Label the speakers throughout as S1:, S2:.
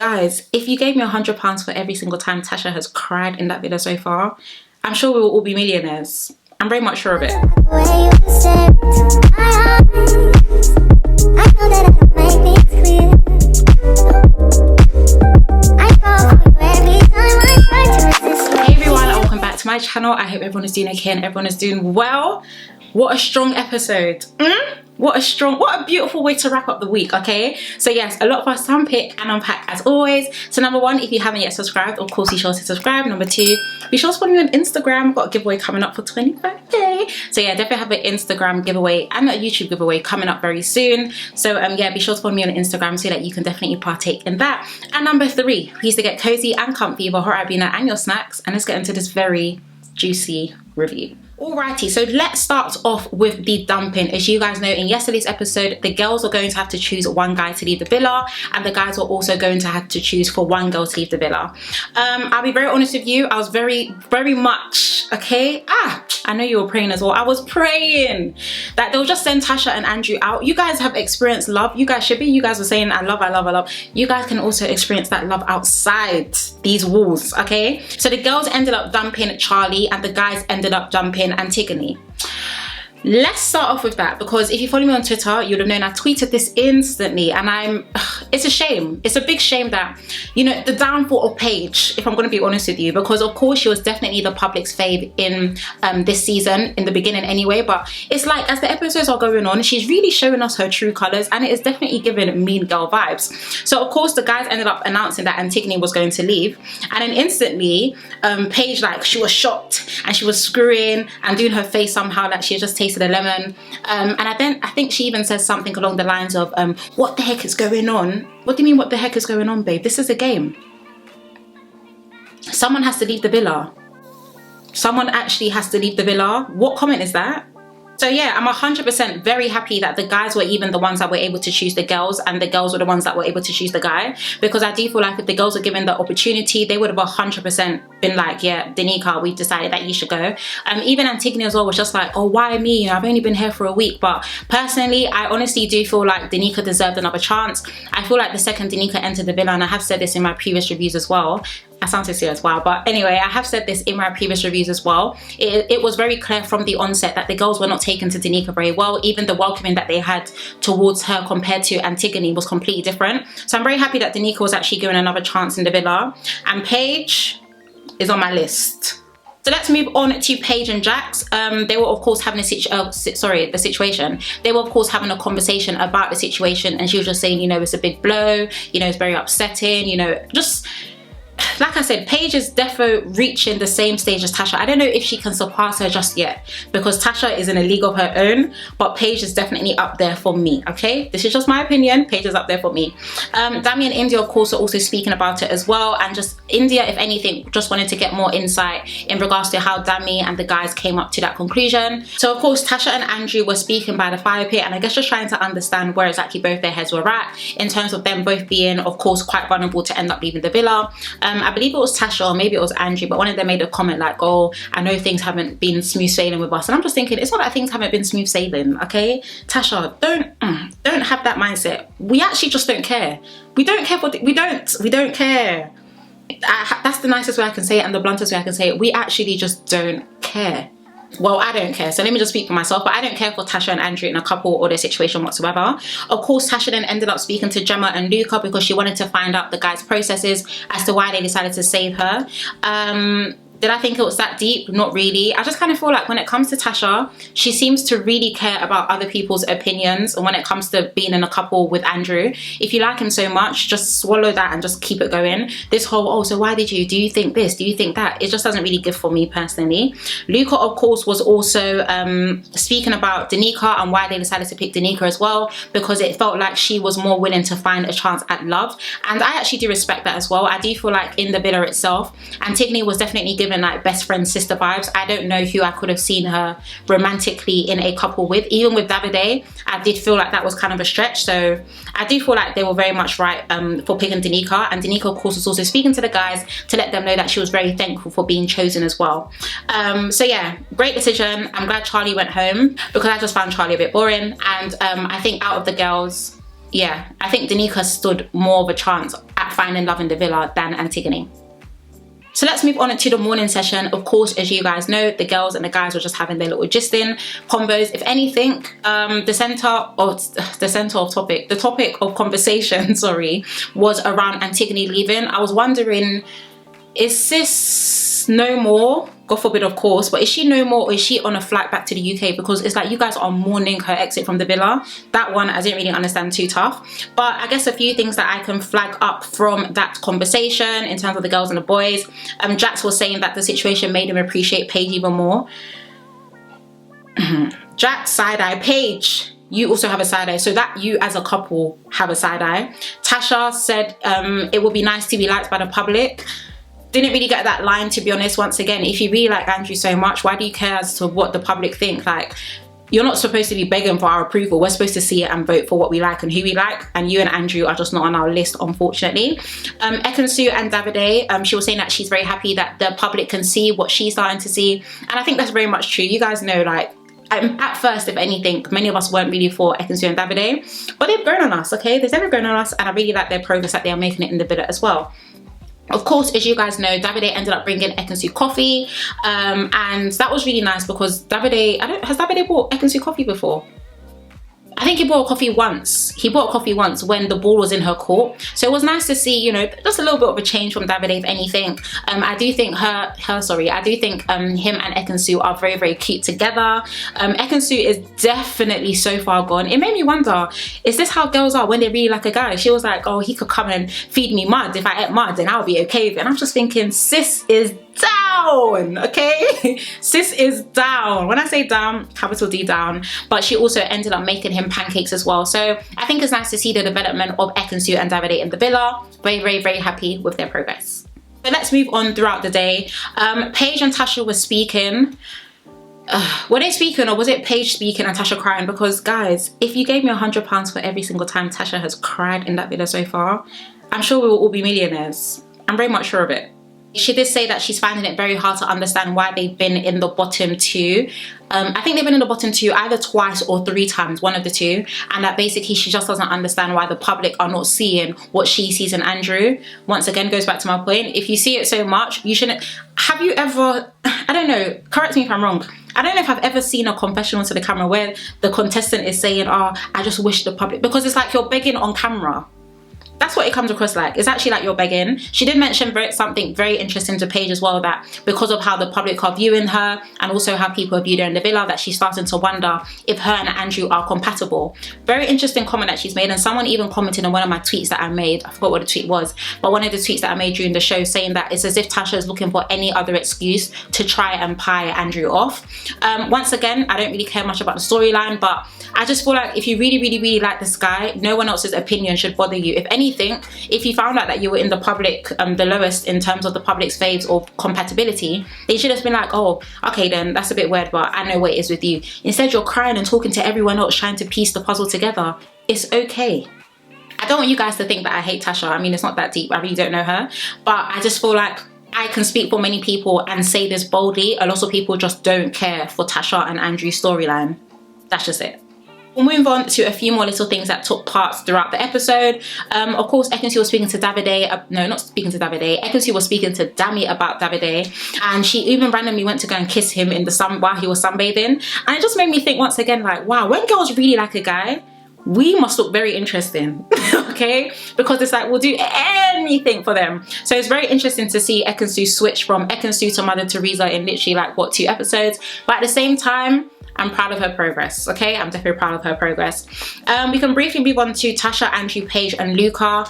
S1: Guys, if you gave me £100 for every single time Tasha has cried in that video so far, I'm sure we will all be millionaires. I'm very much sure of it. Hey everyone, and welcome back to my channel. I hope everyone is doing okay and everyone is doing well. What a strong episode. What a beautiful way to wrap up the week, okay? So yes, a lot for us to unpick and unpack as always. So number one, if you haven't yet subscribed, of course be sure to subscribe. Number two, be sure to follow me on Instagram. I've got a giveaway coming up for 25k. So yeah, definitely have an Instagram giveaway and a YouTube giveaway coming up very soon. So yeah, be sure to follow me on Instagram so that you can definitely partake in that. And number three, please to get cozy and comfy for hot Ibina and your snacks. And let's get into this very juicy review. Alrighty, so let's start off with the dumping. As you guys know, in yesterday's episode, the girls were going to have to choose one guy to leave the villa, and the guys were also going to have to choose for one girl to leave the villa. I'll be very honest with you, I was very much, okay? I know you were praying as well. I was praying that they'll just send Tasha and Andrew out. You guys have experienced love. You guys should be. You guys were saying, I love, I love, I love. You guys can also experience that love outside these walls, okay? So the girls ended up dumping Charlie, and the guys ended up dumping Antigoni. Let's start off with that, because if you follow me on Twitter, you would have known I tweeted this instantly, and it's a shame. It's a big shame that, you know, the downfall of Paige, if I'm going to be honest with you, because of course she was definitely the public's fave in this season, in the beginning anyway, but it's like as the episodes are going on, she's really showing us her true colours, and it is definitely giving mean girl vibes. So of course the guys ended up announcing that Antigoni was going to leave, and then instantly Paige, like, she was shocked and she was screwing and doing her face somehow like she had just tasted a lemon, and I think she even says something along the lines of what the heck is going on? What do you mean what the heck is going on, babe? This is a game. Someone has to leave the villa. Someone actually has to leave the villa. What comment is that? So yeah, I'm 100% very happy that the guys were even the ones that were able to choose the girls, and the girls were the ones that were able to choose the guy, because I do feel like if the girls were given the opportunity, they would have 100% been like, yeah, Danica, we've decided that you should go. Even Antigoni as well was just like, oh, why me? You know, I've only been here for a week. But personally, I honestly do feel like Danica deserved another chance. I feel like the second Danica entered the villa, and I have said this in my previous reviews as well, I sound so serious, wow, but anyway, I have said this in my previous reviews as well. It was very clear from the onset that the girls were not taken to Danica very well. Even the welcoming that they had towards her compared to Antigoni was completely different. So I'm very happy that Danica was actually given another chance in the villa. And Paige is on my list. So let's move on to Paige and Jacques. They were of course having the situation. They were of course having a conversation about the situation, and she was just saying, you know, it's a big blow, you know, it's very upsetting, you know, just... Like I said, Paige is defo reaching the same stage as Tasha. I don't know if she can surpass her just yet, because Tasha is in a league of her own, but Paige is definitely up there for me, okay? This is just my opinion. Paige is up there for me. Dami and India, of course, are also speaking about it as well, and just India, if anything, just wanted to get more insight in regards to how Dami and the guys came up to that conclusion. So, of course, Tasha and Andrew were speaking by the fire pit, and I guess just trying to understand where exactly both their heads were at in terms of them both being, of course, quite vulnerable to end up leaving the villa. I believe it was Tasha or maybe it was Andrew, but one of them made a comment like, oh, I know things haven't been smooth sailing with us, and I'm just thinking, it's not that things haven't been smooth sailing, okay? Tasha, don't have that mindset. We actually just don't care. We don't care what we don't care. That's the nicest way I can say it, and the bluntest way I can say it. We actually just don't care. Well, I don't care, so let me just speak for myself, but I don't care for Tasha and Andrew in a couple or their situation whatsoever. Of course, Tasha then ended up speaking to Gemma and Luca because she wanted to find out the guys' processes as to why they decided to save her. Did I think it was that deep? Not really. I just kind of feel like when it comes to Tasha, she seems to really care about other people's opinions. And when it comes to being in a couple with Andrew, if you like him so much, just swallow that and just keep it going. This whole, oh, so why did you? Do you think this? Do you think that? It just doesn't really give for me personally. Luca, of course, was also speaking about Danica and why they decided to pick Danica as well, because it felt like she was more willing to find a chance at love. And I actually do respect that as well. I do feel like in the villa itself, Antigoni was definitely given like best friend sister vibes. I don't know who I could have seen her romantically in a couple with. Even with Davide, I did feel like that was kind of a stretch. So I do feel like they were very much right for picking Danica. And Danica, of course, was also speaking to the guys to let them know that she was very thankful for being chosen as well. So yeah, great decision. I'm glad Charlie went home because I just found Charlie a bit boring. And I think out of the girls, yeah, I think Danica stood more of a chance at finding love in the villa than Antigoni. So let's move on to the morning session. Of course, as you guys know, the girls and the guys were just having their little gisting combos. If anything, the topic of conversation, sorry, was around Antigoni leaving. I was wondering, is sis no more? God forbid, of course, but is she no more, or is she on a flight back to the UK? Because it's like you guys are mourning her exit from the villa. That one I didn't really understand too tough. But I guess a few things that I can flag up from that conversation in terms of the girls and the boys. Jacques was saying that the situation made him appreciate Paige even more. Jacques side-eye. Paige, you also have a side-eye, so that you as a couple have a side-eye. Tasha said it would be nice to be liked by the public. Didn't really get that line, to be honest. Once again, if you really like Andrew so much, why do you care as to what the public think? Like, you're not supposed to be begging for our approval. We're supposed to see it and vote for what we like and who we like, and you and Andrew are just not on our list, unfortunately. Ekin-su and Davide, she was saying that she's very happy that the public can see what she's starting to see, and I think that's very much true. You guys know, like, at first, if anything, many of us weren't really for Ekin-su and Davide, but they've grown on us, okay? They've never grown on us, and I really like their progress that they are making it in the villa as well. Of course, as you guys know, Davide ended up bringing Ekin-su coffee, and that was really nice because Davide, has Davide bought Ekin-su coffee before? I think he bought coffee once. He bought coffee once when the ball was in her court. So it was nice to see, you know, just a little bit of a change from Davide, if anything. I do think him and Ekin-su are very, very cute together. Ekin-su is definitely so far gone. It made me wonder, is this how girls are when they really like a guy? She was like, oh, he could come and feed me mud. If I ate mud, then I'll be okay with it. And I'm just thinking, sis is down, okay? Sis is down. When I say down, capital D down. But she also ended up making him pancakes as well. So I think it's nice to see the development of Ekin-su and Davide in the villa. Very, very, very happy with their progress. So let's move on throughout the day. Paige and Tasha were speaking. Were they speaking, or was it Paige speaking and Tasha crying? Because guys, if you gave me £100 for every single time Tasha has cried in that villa so far, I'm sure we will all be millionaires. I'm very much sure of it. She did say that she's finding it very hard to understand why they've been in the bottom two. I think they've been in the bottom two either twice or 3 times, one of the two, and that basically she just doesn't understand why the public are not seeing what she sees in Andrew. Once again, goes back to my point, if you see it so much, you shouldn't. Have you ever, I don't know, correct me if I'm wrong, I don't know if I've ever seen a confessional to the camera where the contestant is saying, oh, I just wish the public, because it's like you're begging on camera. That's what it comes across like. It's actually like you're begging. She did mention something very interesting to Paige as well, that because of how the public are viewing her and also how people have viewed her in the villa, that she's starting to wonder if her and Andrew are compatible. Very interesting comment that she's made, and someone even commented on one of my tweets that I made. I forgot what the tweet was, but one of the tweets that I made during the show saying that it's as if Tasha is looking for any other excuse to try and pie Andrew off. Once again, I don't really care much about the storyline, but I just feel like if you really, really, really like this guy, no one else's opinion should bother you. If anything, if you found out that you were in the public, the lowest in terms of the public's faves or compatibility, they should have been like, oh, okay then, that's a bit weird, but I know what it is with you. Instead, you're crying and talking to everyone else, trying to piece the puzzle together. It's okay. I don't want you guys to think that I hate Tasha. I mean, it's not that deep. I really don't know her. But I just feel like I can speak for many people and say this boldly. A lot of people just don't care for Tasha and Andrew's storyline. That's just it. We'll move on to a few more little things that took part throughout the episode. Of course, Ekin-su was speaking to Davide. No, not speaking to Davide. Ekin-su was speaking to Dami about Davide. And she even randomly went to go and kiss him in the sun while he was sunbathing. And it just made me think once again, like, wow, when girls really like a guy, we must look very interesting, okay? Because it's like, we'll do anything for them. So it's very interesting to see Ekin-su switch from Ekin-su to Mother Teresa in literally like, what, 2 episodes? But at the same time, I'm proud of her progress, okay? I'm definitely proud of her progress. We can briefly move on to Tasha, Andrew, Paige, and Luca.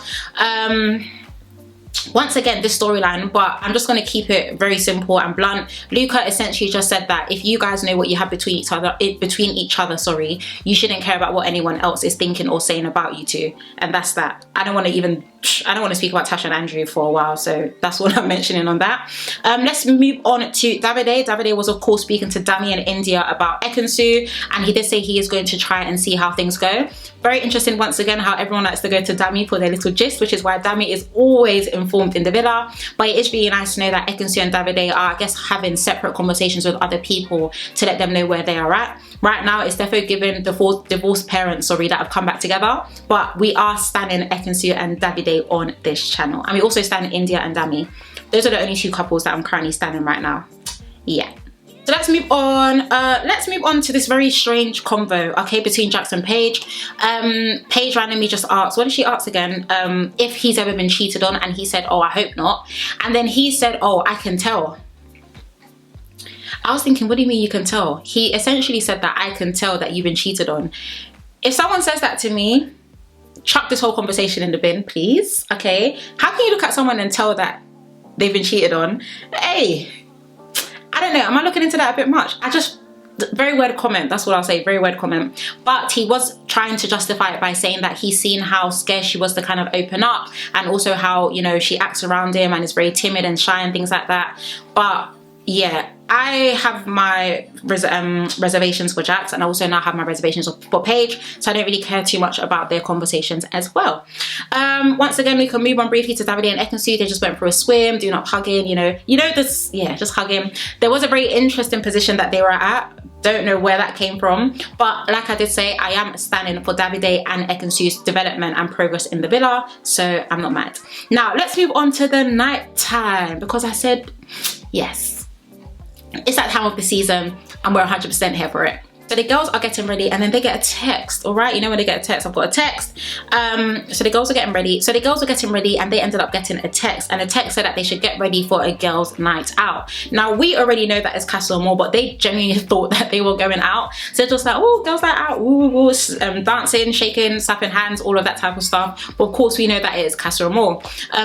S1: Once again, this storyline, but I'm just going to keep it very simple and blunt. Luca essentially just said that if you guys know what you have between each other, you shouldn't care about what anyone else is thinking or saying about you two, and that's that. I don't want to speak about Tasha and Andrew for a while, so that's what I'm mentioning on that. Let's move on to Davide. Davide was of course speaking to Dami in India about Ekin-su, and he did say he is going to try and see how things go. Very interesting once again how everyone likes to go to Dami for their little gist, which is why Dami is always informed in the villa. But it is really nice to know that Ekin-su and Davide are, I guess, having separate conversations with other people to let them know where they are at. Right now it's Defo giving divorced parents, sorry, that have come back together. But we are standing Ekin-su and Davide on this channel. And we also stand India and Dami. Those are the only 2 couples that I'm currently standing right now. Yeah. So let's move on. Let's move on to this very strange convo, okay, between Jacques and Paige. Paige randomly just asked, what did she ask again? If he's ever been cheated on, and he said, oh, I hope not. And then he said, oh, I can tell. I was thinking, what do you mean you can tell? He essentially said that I can tell that you've been cheated on. If someone says that to me, chuck this whole conversation in the bin, please, okay? How can you look at someone and tell that they've been cheated on? Hey, I don't know, am I looking into that a bit much? Very weird comment, that's what I'll say, very weird comment. But he was trying to justify it by saying that he's seen how scared she was to kind of open up, and also how, you know, she acts around him and is very timid and shy and things like that. But yeah, I have my reservations for Jacques, and I also now have my reservations for Paige, so I don't really care too much about their conversations as well. Once again, we can move on briefly to Davide and Ekin-su. They just went for a swim, doing up hugging, you know this, yeah, just hugging. There was a very interesting position that they were at. Don't know where that came from, but like I did say, I am standing for Davide and Ekin-su's development and progress in the villa, so I'm not mad. Now let's move on to the night time, because I said yes, it's that time of the season and we're 100% here for it. So the girls are getting ready, and then they get a text, all right? You know when they get a text, I've got a text. So the girls are getting ready. So the girls were getting ready, and they ended up getting a text, and the text said that they should get ready for a girls' night out. Now, we already know that it's Casa Amor, but they genuinely thought that they were going out. So it's just like, oh, girls' night out, ooh, dancing, shaking, slapping hands, all of that type of stuff. But of course, we know that it is Casa Amor.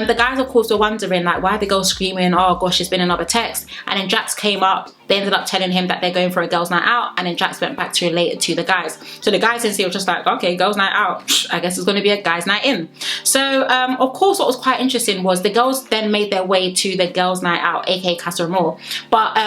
S1: The guys, of course, were wondering, like, why are the girls screaming, oh gosh, it's been another text? And then Jacques came up. They ended up telling him that they're going for a girls' night out, and then Jacques went back to relate it to the guys. So the guys in were just like, okay, girls' night out, I guess it's going to be a guys' night in. So of course, what was quite interesting was the girls then made their way to the girls' night out, aka Casa Amor. But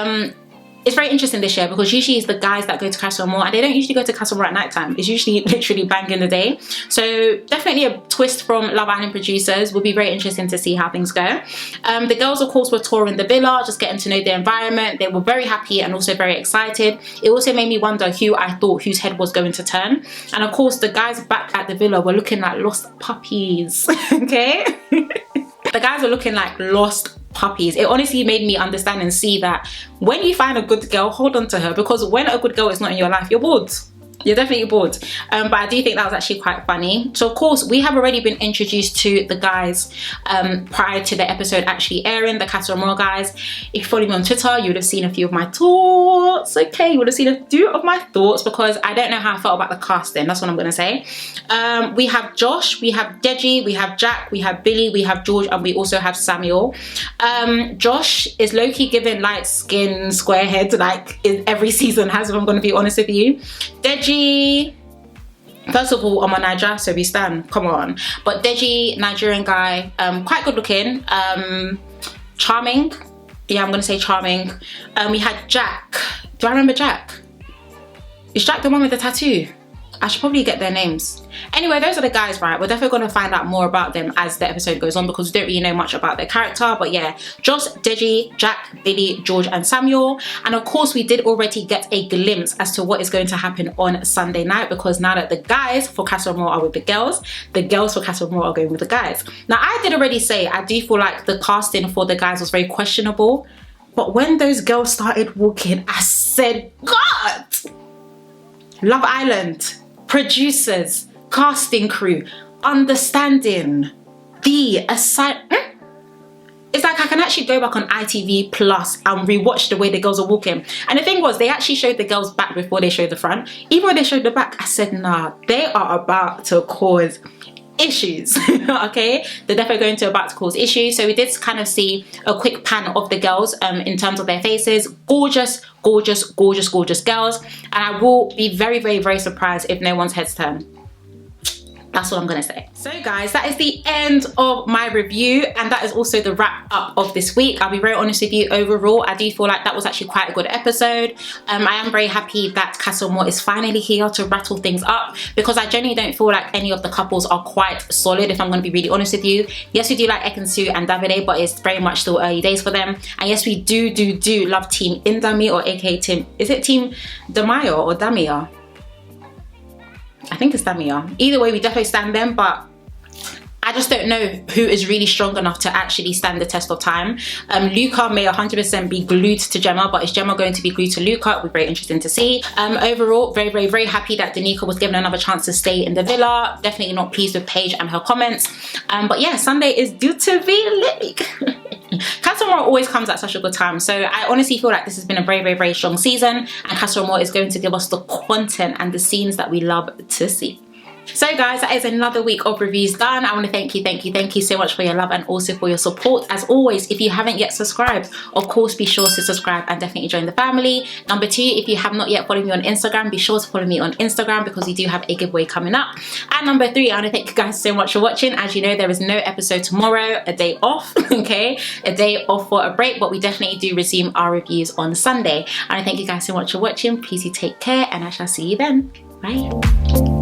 S1: it's very interesting this year, because usually it's the guys that go to Casa Amor, and they don't usually go to Casa Amor at night time. It's usually literally bang in the day. So definitely a twist from Love Island producers. Will be very interesting to see how things go. The girls, of course, were touring the villa, just getting to know the environment. They were very happy and also very excited. It also made me wonder who I thought whose head was going to turn. And of course, the guys back at the villa were looking like lost puppies. Okay. The guys were looking like lost puppies. It honestly made me understand and see that when you find a good girl, hold on to her, because when a good girl is not in your life, you're bored. You're definitely bored. But I do think that was actually quite funny. So of course, we have already been introduced to the guys prior to the episode actually airing, the Casa Amor guys. If you follow me on Twitter, you would have seen a few of my thoughts. Okay, you would have seen a few of my thoughts, because I don't know how I felt about the casting. That's what I'm going to say. We have Josh, we have Deji, we have Jack, we have Billy, we have George, and we also have Samuel. Josh is low-key giving light skin, square head, like every season has, if I'm going to be honest with you. Deji, first of all, I'm a Niger, so we stand, come on. But Deji, Nigerian guy, quite good looking, charming. Yeah, I'm gonna say charming. We had Jack. Do I remember Jack? Is Jack the one with the tattoo? I should probably get their names. Anyway, those are the guys, right? We're definitely going to find out more about them as the episode goes on, because we don't really know much about their character. But yeah, Josh, Deji, Jack, Billy, George, and Samuel. And of course, we did already get a glimpse as to what is going to happen on Sunday night, because now that the guys for Casa Amor are with the girls for Casa Amor are going with the guys. Now, I did already say, I do feel like the casting for the guys was very questionable. But when those girls started walking, I said, God! Love Island, producers, casting crew, understanding the aside. It's like I can actually go back on ITV Plus and rewatch the way the girls are walking. And the thing was, they actually showed the girls back before they showed the front. Even when they showed the back, I said, nah, they are about to cause issues. Okay, they're definitely about to cause issues. So we did kind of see a quick pan of the girls in terms of their faces. Gorgeous, gorgeous, gorgeous, gorgeous girls. And I will be very, very, very surprised if no one's heads turn. That's all I'm gonna say. So guys, that is the end of my review, and that is also the wrap up of this week. I'll be very honest with you, overall I do feel like that was actually quite a good episode. I am very happy that Casa Amor is finally here to rattle things up, because I genuinely don't feel like any of the couples are quite solid, if I'm going to be really honest with you. Yes, we do like Ekin-su and Davide, but it's very much still early days for them. And yes, we do love Team Indami, or aka Team, is it Team Damayo or Damia? I think it's Damia. Either way, we definitely stand them, but I just don't know who is really strong enough to actually stand the test of time. Luca may 100% be glued to Gemma, but is Gemma going to be glued to Luca? It'll be very interesting to see. Overall, very happy that Danica was given another chance to stay in the villa. Definitely not pleased with Paige and her comments. But yeah, Sunday is due to be lit. Casa Amor always comes at such a good time, so I honestly feel like this has been a very strong season, and Casa Amor is going to give us the content and the scenes that we love to see. So guys, that is another week of reviews done. I want to thank you so much for your love and also for your support. As always, if you haven't yet subscribed, of course be sure to subscribe and definitely join the family. Number 2, if you have not yet followed me on Instagram, be sure to follow me on Instagram, because we do have a giveaway coming up. And number 3, I want to thank you guys so much for watching. As you know, there is no episode tomorrow, a day off, okay, a day off for a break, but we definitely do resume our reviews on Sunday. I want to thank you guys so much for watching. Please do take care, and I shall see you then. Bye.